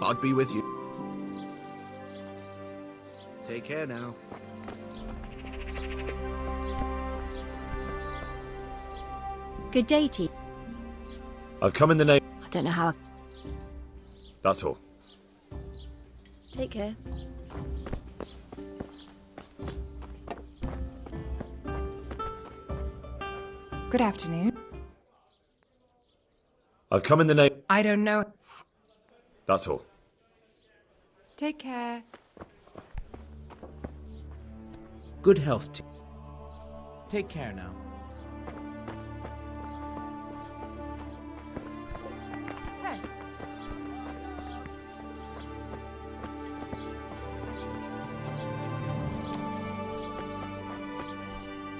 God be with you. Take care now. Good day to you. I've come in the name. I don't know how I... That's all. Take care. Good afternoon. I've come in the name. I don't know. That's all. Take care. Good health to you. Take care now. Hey.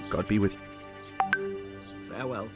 God be with you. Farewell.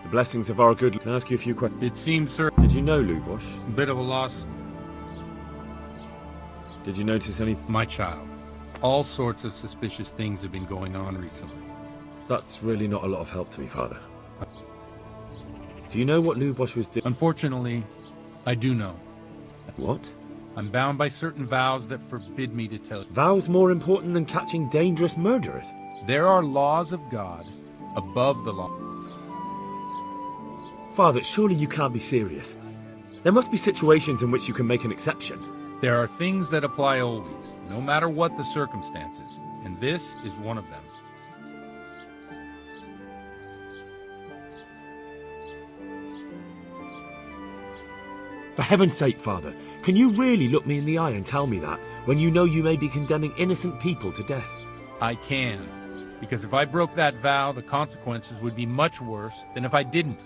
The blessings of our good. Can I ask you a few questions? It seems, sir, Did you know Lubosh? a bit of a loss. Did you notice any? My child. All sorts of suspicious things have been going on recently. That's really not a lot of help to me, Father. Do you know what Lubosh was doing? Unfortunately, I do know. What? I'm bound by certain vows that forbid me to tell you. Vows more important than catching dangerous murderers? There are laws of God above the law. Father, surely you can't be serious. There must be situations in which you can make an exception. There are things that apply always, no matter what the circumstances, and this is one of them. For heaven's sake, Father, can you really look me in the eye and tell me that, when you know you may be condemning innocent people to death? I can, because if I broke that vow, the consequences would be much worse than if I didn't.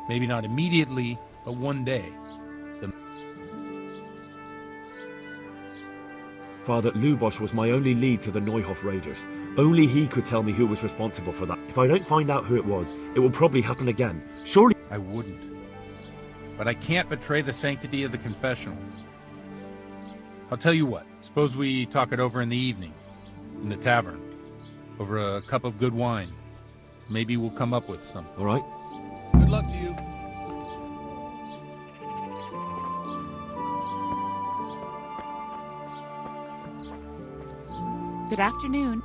Maybe not immediately, but one day. Father, Lubosh was my only lead to the Neuhof raiders. Only he could tell me who was responsible for that. If I don't find out who it was, it will probably happen again. Surely... I wouldn't. But I can't betray the sanctity of the confessional. I'll tell you what, suppose we talk it over in the evening, in the tavern, over a cup of good wine. Maybe we'll come up with something. All right. Good luck to you. Good afternoon.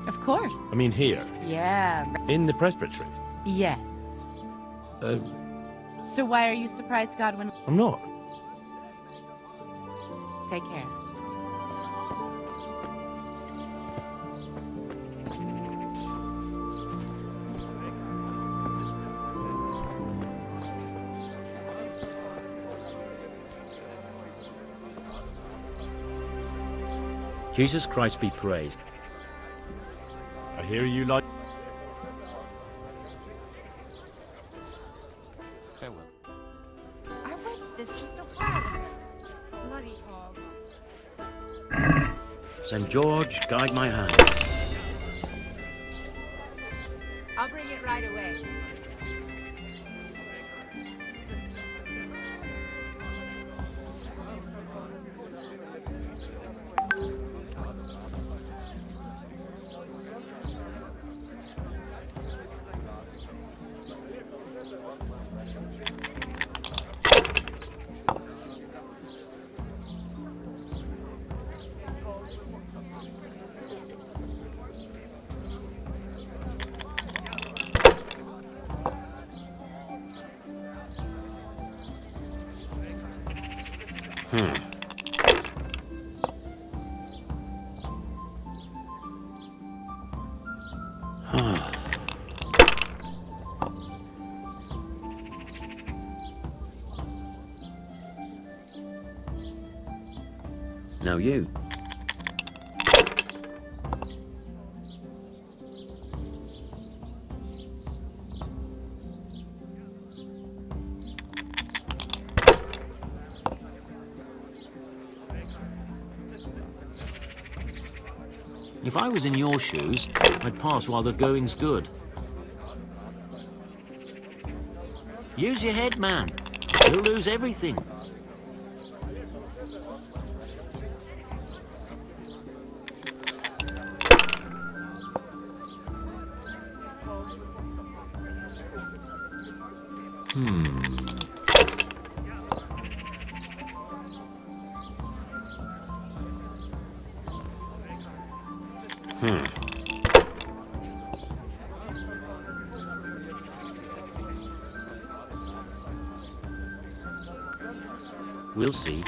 Of course. I mean here, Yeah. in the presbytery. Yes. So why are you surprised, Godwin? I'm not. Take care. Jesus Christ be praised. I hear you like... Our waste is just a while. Bloody hog. St. George, guide my hand. I'll bring it right away. Now you. If I was in your shoes, I'd pass while the going's good. Use your head, man. You'll lose everything. We'll see.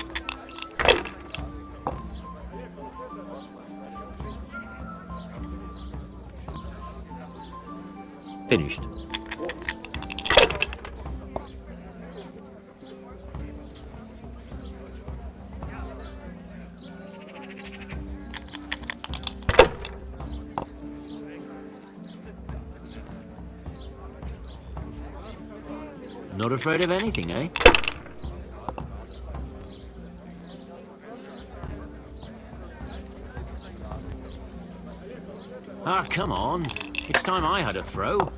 Finished. Not afraid of anything, eh? Ah, come on. It's time I had a throw.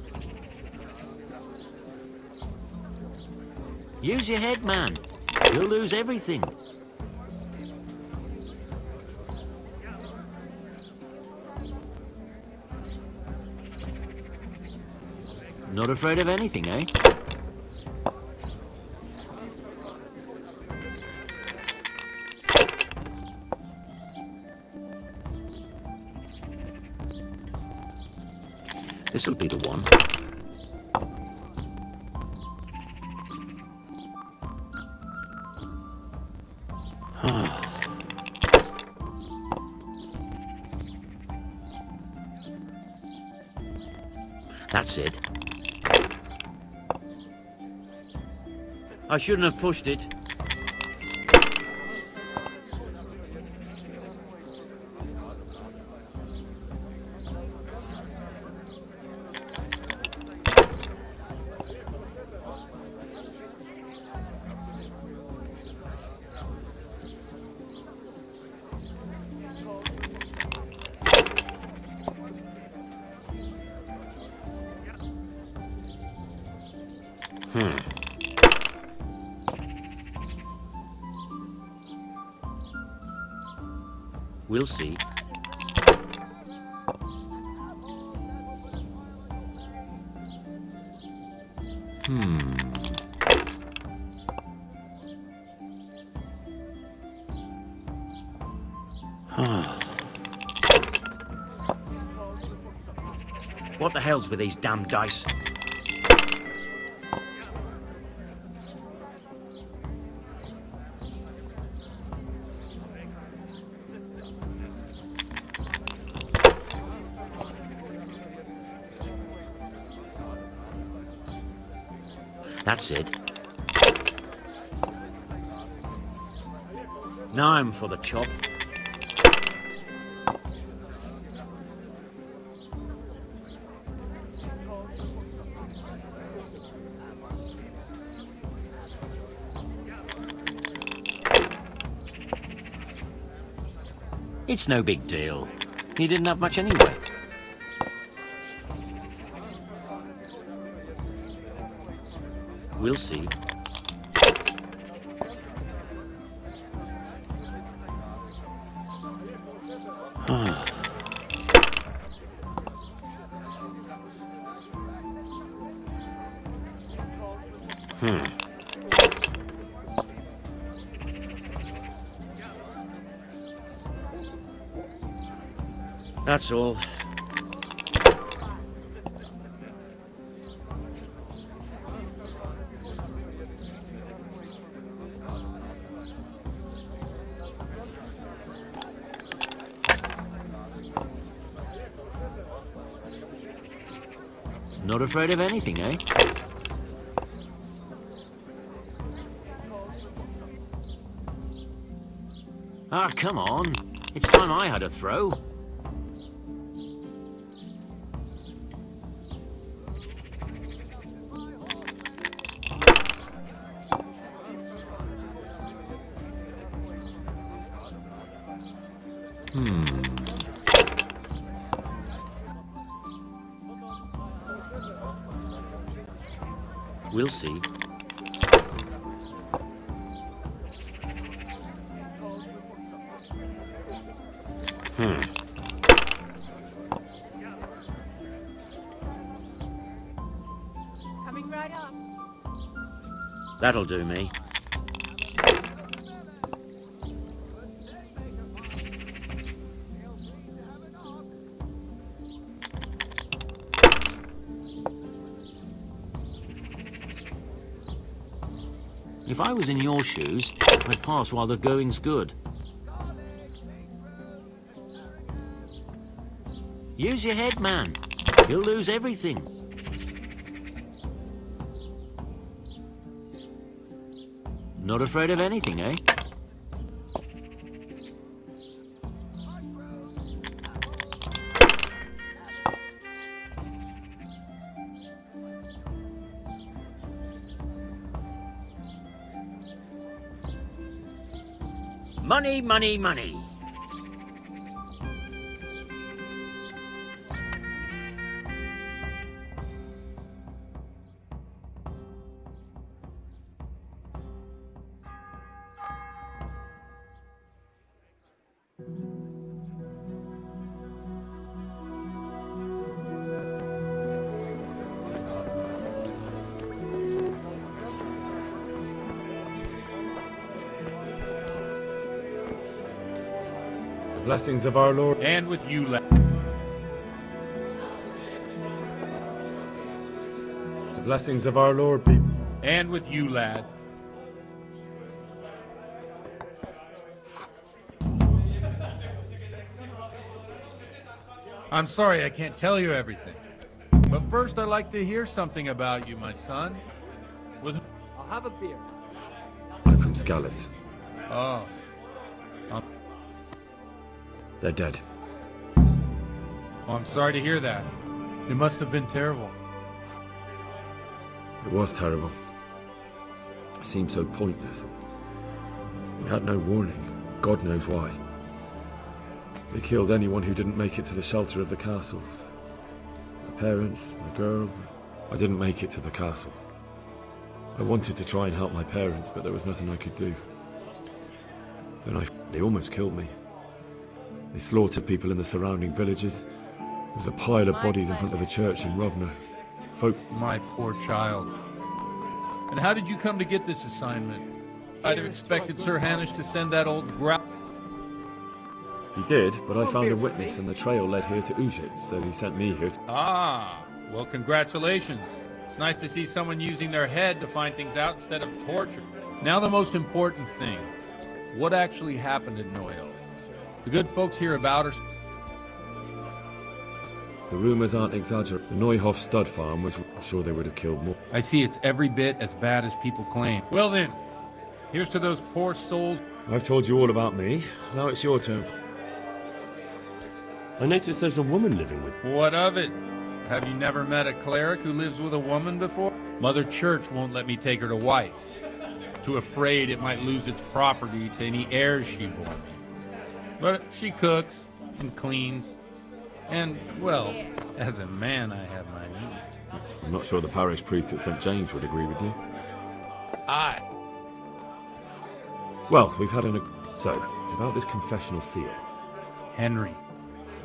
Use your head, man. You'll lose everything. Not afraid of anything, eh? This'll be the one. That's it. I shouldn't have pushed it. We'll see. What the hell's with these damn dice? That's it. Now I'm for the chop. It's no big deal. He didn't have much anyway. We'll see. That's all. Not afraid of anything, eh? Ah, come on. It's time I had a throw. We'll see. Coming right up. That'll do me. If I was in your shoes, I'd pass while the going's good. Use your head, man. You'll lose everything. Not afraid of anything, eh? Money, money, money. Blessings of our Lord. And with you, lad. The blessings of our Lord be. And with you, lad. I'm sorry I can't tell you everything. But first I'd like to hear something about you, my son. With I'll have a beer. I'm from Scallis. Oh. They're dead. Oh, I'm sorry to hear that. It must have been terrible. It was terrible. It seemed so pointless. We had no warning. God knows why. They killed anyone who didn't make it to the shelter of the castle. My parents, my girl. I didn't make it to the castle. I wanted to try and help my parents, but there was nothing I could do. Then they almost killed me. They slaughtered people in the surrounding villages. There was a pile of bodies in front of a church in Rovno. Folk... My poor child. And how did you come to get this assignment? I'd have expected Sir Hanish to send that old He did, but I found a witness and the trail led here to Ujit, so he sent me here to... Ah, well, congratulations. It's nice to see someone using their head to find things out instead of torture. Now the most important thing. What actually happened at Noel? The good folks here about are... The rumors aren't exaggerated. The Neuhof stud farm was... I'm sure they would have killed more. I see it's every bit as bad as people claim. Well then, here's to those poor souls. I've told you all about me. Now it's your turn. I noticed there's a woman living with... What of it? Have you never met a cleric who lives with a woman before? Mother Church won't let me take her to wife. Too afraid it might lose its property to any heirs she bore me. But she cooks and cleans. And, well, as a man, I have my needs. I'm not sure the parish priest at St. James would agree with you. Aye. Well, we've had an... So, about this confessional seal. Henry,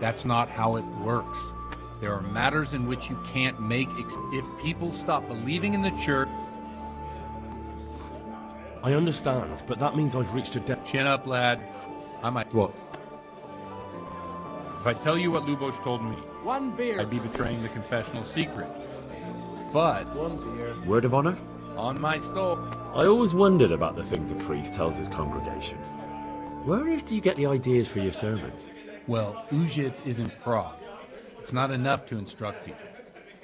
that's not how it works. There are matters in which you can't make... If people stop believing in the church... I understand, but that means I've reached a debt... Chin up, lad. I might... What? If I tell you what Lubos told me, One beer. I'd be betraying the confessional secret. But, One beer. Word of honor? on my soul... I always wondered about the things a priest tells his congregation. Where on earth do you get the ideas for your sermons? Well, Ujits isn't Prague. It's not enough to instruct people.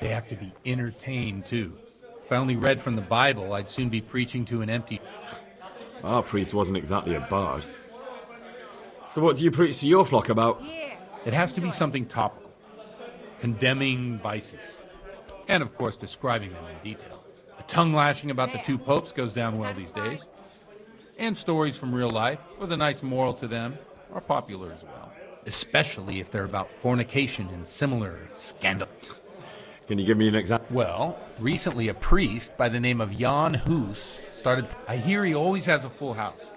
They have to be entertained, too. If I only read from the Bible, I'd soon be preaching to an empty... Our priest wasn't exactly a bard. So what do you preach to your flock about? It has to be something topical, condemning vices, and of course describing them in detail. A tongue lashing about the two popes goes down well these days, and stories from real life with a nice moral to them are popular as well, especially if they're about fornication and similar scandal. Can you give me an example? Well, recently a priest by the name of Jan Hus started. I hear he always has a full house.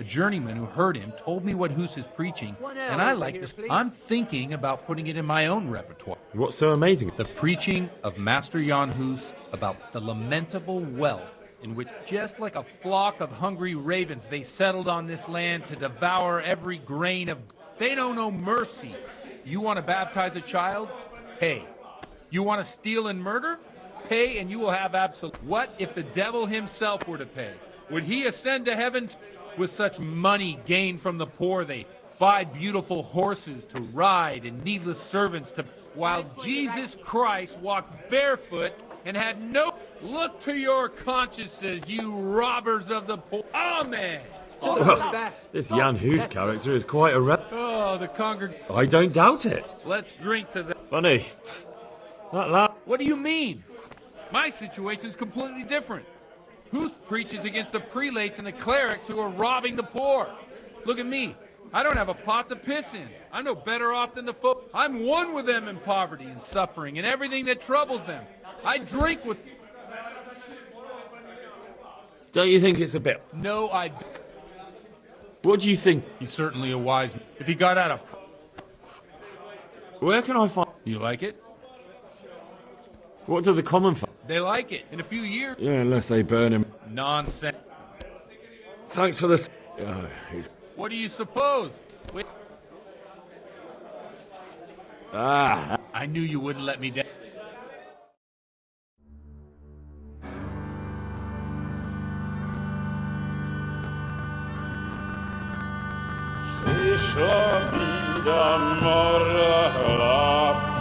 A journeyman who heard him told me what Hus is preaching, and I like this. I'm thinking about putting it in my own repertoire. What's so amazing? The preaching of Master Jan Hus about the lamentable wealth in which, just like a flock of hungry ravens, they settled on this land to devour every grain of... They know no mercy. You want to baptize a child? Pay. You want to steal and murder? Pay and you will have absolute... What if the devil himself were to pay? Would he ascend to heaven? With such money gained from the poor, they buy beautiful horses to ride and needless servants to... While Jesus Christ walked barefoot and had no... Look to your consciences, you robbers of the poor. Amen. This Jan Hus character is quite a rep. Oh, the I don't doubt it. Let's drink to that. Funny. That laugh. What do you mean? My situation's completely different. Huth preaches against the prelates and the clerics who are robbing the poor. Look at me. I don't have a pot to piss in. I'm no better off than the folk. I'm one with them in poverty and suffering and everything that troubles them. I drink with... Don't you think it's a bit... No, I... What do you think? He's certainly a wise man. If he got out of... Where can I find... You like it? What do the common folk... They like it. In a few years... Yeah, unless they burn him. Nonsense. Thanks for this. He's... What do you suppose? Wait. I knew you wouldn't let me down. Przyszła bida mora lat,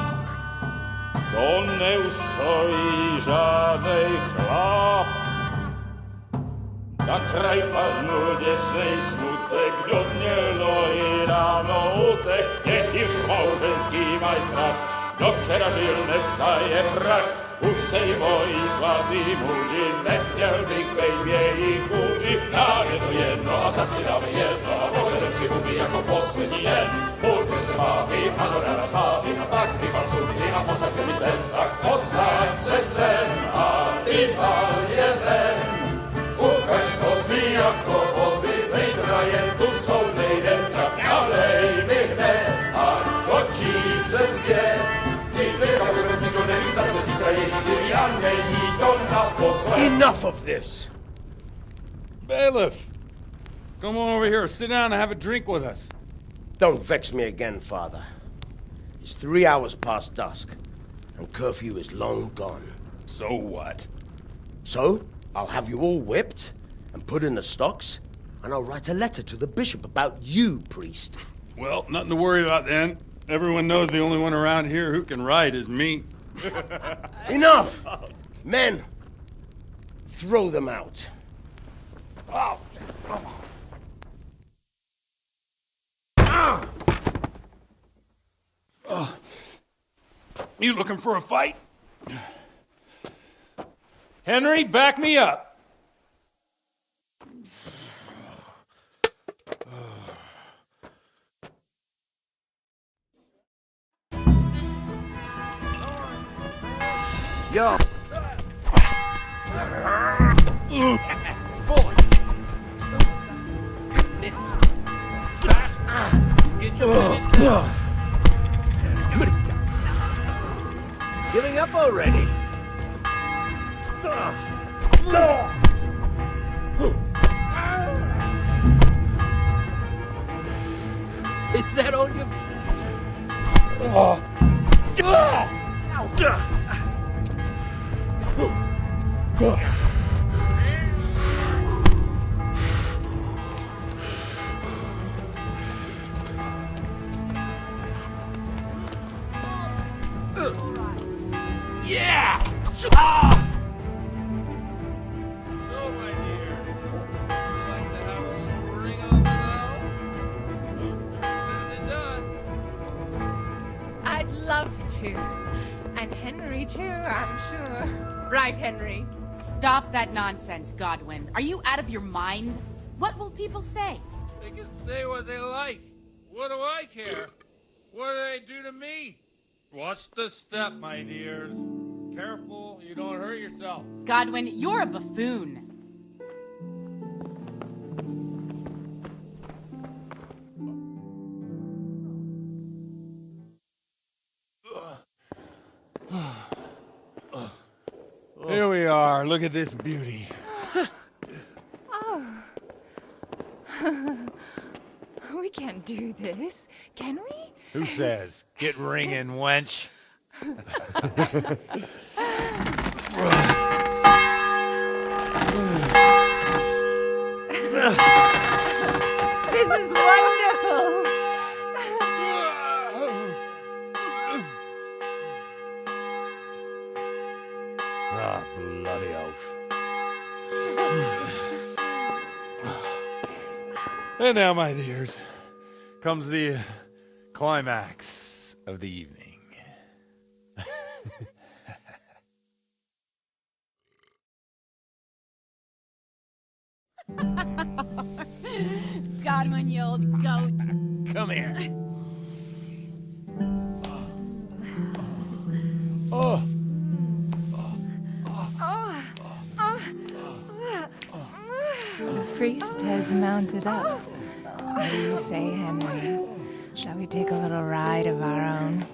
to nie ustoi żadnej chlap. Na kraj padł dziesięć smutek, dnielno i rano utek, niech już małżeński majstak, do wczera żylne staje brak. Už sejmo i svatý muži, nechtěl bych bejbě kůži. Nám je to jedno a tak si dáme jedno a požadem si huby jako poslední den. Půjďme se vámi, ano ráda slávy a tak vypal sudy a posaď se mi sem. Tak posaď se sem a vypal je ven. Ukaž kozy jako vozy, zítra jen tu soudnej den. Tak nalej mi hned a točí se svět. Enough of this! Bailiff! Come on over here, sit down and have a drink with us. Don't vex me again, Father. It's 3 hours past dusk, and curfew is long gone. So what? So, I'll have you all whipped and put in the stocks, and I'll write a letter to the bishop about you, priest. Well, nothing to worry about then. Everyone knows the only one around here who can write is me. Enough! Men, throw them out. Oh. You looking for a fight? Henry, back me up. Yo! Get your minutes. Giving up already? Is that on you? Yeah! Oh, my dear. Would you like to have a little ring on the bell? love to. And Henry too, I'm sure. Right, Henry? Stop that nonsense, Godwin. Are you out of your mind? What will people say? They can say what they like. What do I care? What do they do to me? Watch the step, my dears. Careful, you don't hurt yourself. Godwin, you're a buffoon. Here we are. Look at this beauty. We can't do this, can we? Who says? Get ringing, wench. This is wonderful. Ah, bloody oath. And now, my dears, comes the climax of the evening. Godwin, you old goat. Come here. Oh. The priest has mounted up. What do you say, Henry? Shall we take a little ride of our own?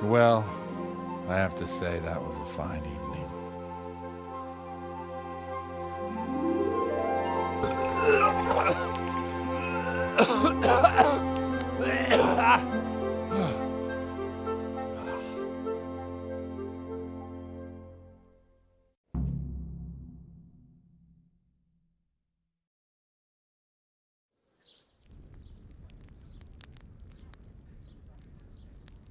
Well, I have to say that was a fine evening.